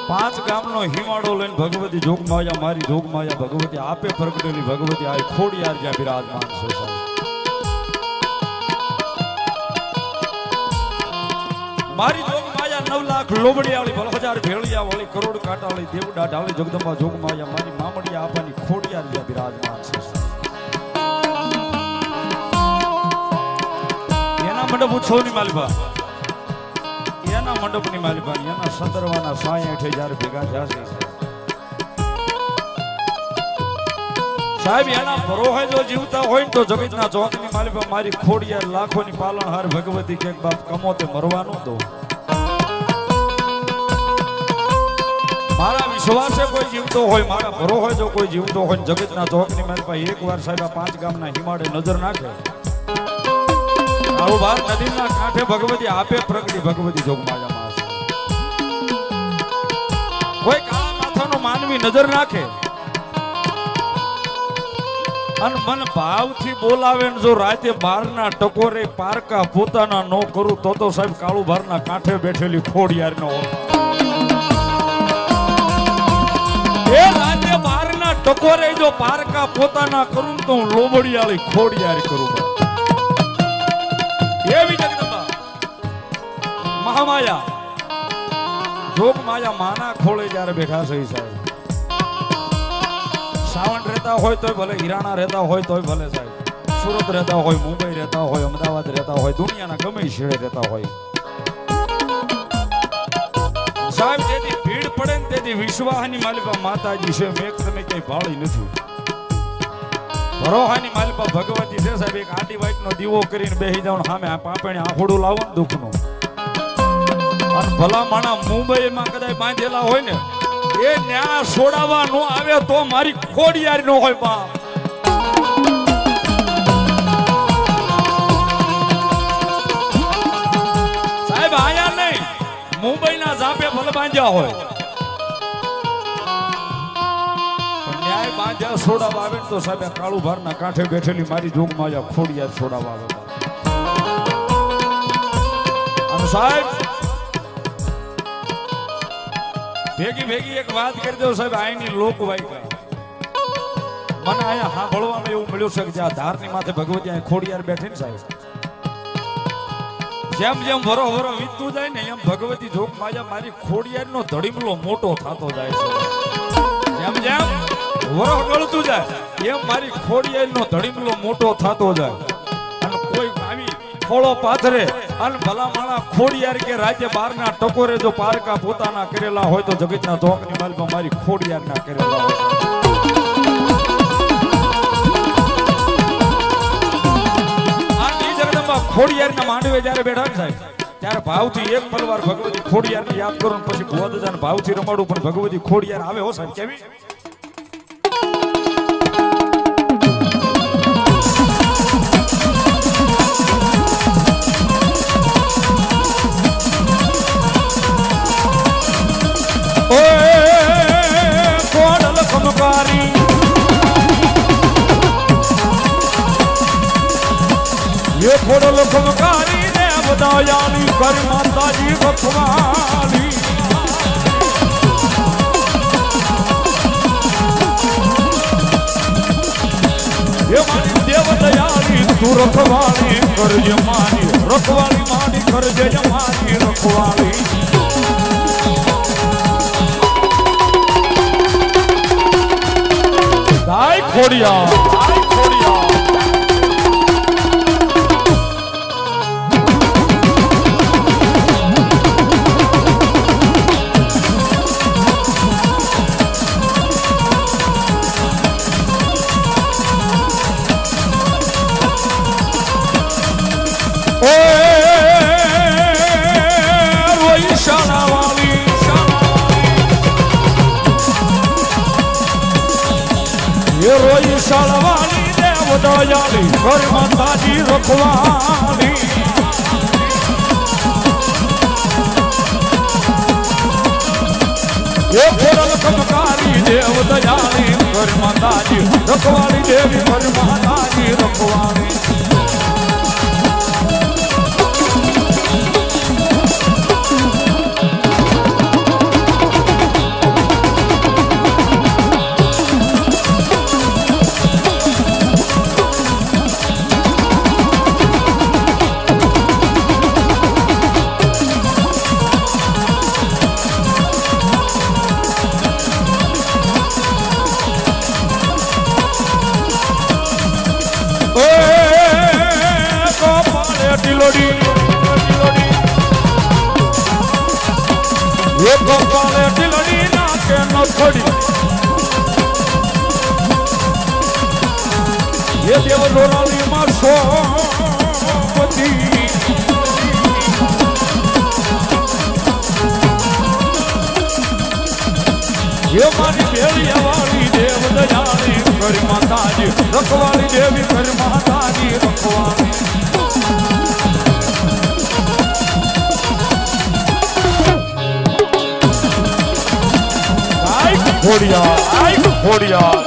પાંચ ગામનો હિમાડો લઈને ભગવતી જોગમાયા મારી જોગમાયા ભગવતી આપે પ્રગટેલી ભગવતી આ ખોડિયાર જ્યાં બિરાજમાન છે મારી જોગમાયા 9 લાખ લોબડિયાળી 10,000 ભેળિયા વાળી કરોડ કાંટાવાળી દેવડા ઢાળી જગદંબા જોગમાયા મારી મામડિયા આપાની ખોડિયાર જ્યાં બિરાજમાન છે એના મંડપ ઉત્સવની માલિકા એના મંડપની માલિકા એના સંદર્ભના 60 જ્યારે ભેગા થયા છે સાહેબ એના ભરોહે જો જીવતા હોય તો જગતના ચોકની માલિકા મારી ખોડિયાર લાખોની પાલનહાર ભગવતી કે બાપ કમોતે મરવાનું દો મારા વિશ્વાસે કોઈ જીવતો હોય મારા ભરોહે જો કોઈ જીવતો હોય જગતના ચોકની માલિકા એકવાર સાહેબ 5 ગામના હિમાડે નજર નાખે આવું બાર નદીના કાંઠે ભગવતી આપે પ્રગટી ભગવતી જોગમાયા માં કોઈ કાળા માથાનો માનવી નજર નાખે અને મન ભાવથી બોલાવે ને જો રાતે 12 ના ટકોરે પારકા પોતાના નો કરું તો સાહેબ કાળુ ભારના કાંઠે બેઠેલી ખોડિયાર નો એ રાતે 12 ના ટકોરે જો પારકા પોતાના કરું તો હું લોબડિયાળી ખોડિયાર કરું એવી જગદંબા મહામાયા જોગમાયા માના ખોળે જ્યારે બેઠા છે સાહેબ સાવણ રહેતા હોય તોય ભલે હિરાણા રહેતા હોય તોય ભલે સાહેબ સુરત રહેતા હોય મુંબઈ રહેતા હોય અમદાવાદ રહેતા હોય દુનિયાના ગમે છેડે રહેતા હોય સાહેબ જેથી ભીડ પડે ને તેથી વિશ્વાસની માલિકા માતાજી છે મેઘ તમે ક્યાંય ભાળી નથી ભરોહાની માલિકા ભગવતી છે સાહેબ એક આટી વાઈટ નો દીવો કરીને બેહી જાવ સામે આ પાપણે આખોડું લાવો ને દુઃખનો અને ભલા માણા મુંબઈમાં કદાચ બાંધેલા હોય ને એ ન્યા છોડાવવા નો આવે તો મારી ખોડિયાર નો હોય બાપ સાહેબ આયા નહીં મુંબઈના ઝાપે ભલે બાંધ્યા હોય ન્યાય બાંધ્યા છોડાવવા આવે તો સાહેબ કાળુ ભારના કાંઠે બેઠેલી મારી જોગમાયા ખોડિયાર છોડાવવા આવે અને સાહેબ ભેગી એક વાત કરી દો સાહેબ આઈની લોકવાયકા મને અહીંયા સાંભળવામાં એવું મળ્યું છે કે જ્યાં ધારની માથે ભગવતી અહીં ખોડિયાર બેઠી ને સાહેબ જેમ જેમ વરો વીતતું જાય ને એમ ભગવતી જોગમાયા મારી ખોડિયાર નો ધડીમલો મોટો થતો જાય છે જેમ જેમ વરો ગળતું જાય એમ મારી ખોડિયાર નો ધડીમલો મોટો થતો જાય અને કોઈ આવી ખોળો પાથરે અને ભલા માણા ખોડિયાર કે રાજ્ય 12 ના ટકોરે જો પારકા પોતાના કરેલા હોય તો જગતના ચોકની માલિકા મારી ખોડિયાર ના કરેલા હોય આ જગદંબા ખોડિયાર ના માંડવે જ્યારે બેઠા ને સાહેબ ત્યારે ભાવથી એક પલવાર ભગવતી ખોડિયાર ને યાદ કરો પછી ભુવાદાદાને ભાવથી રમાડું પણ ભગવતી ખોડિયાર આવે હો સાહેબ કેવી ये खोडल खमकारी ने बदायाली कर माताजी रखवाली ये मारी देव दयाली तू रखवाली करजे मारी रखवाली मारी करजे मारी रखवाली दाई खोड़िया रोई शालवाली देव दयाली कर माताजी रखवाली ये खोरल खमकारी देव दयाली कर माताजी रखवाली देवी कर माताजी रखवाली કપાળે ઢીલડી નાખે નખડી એ દેવ લોરાલી માં સોપતી એ મારી ભેળિયા વાળી દેવ દયાળી કરી માતાજી રખવાળી દેવી કરી માતાજી રખવાળી ખોડિયા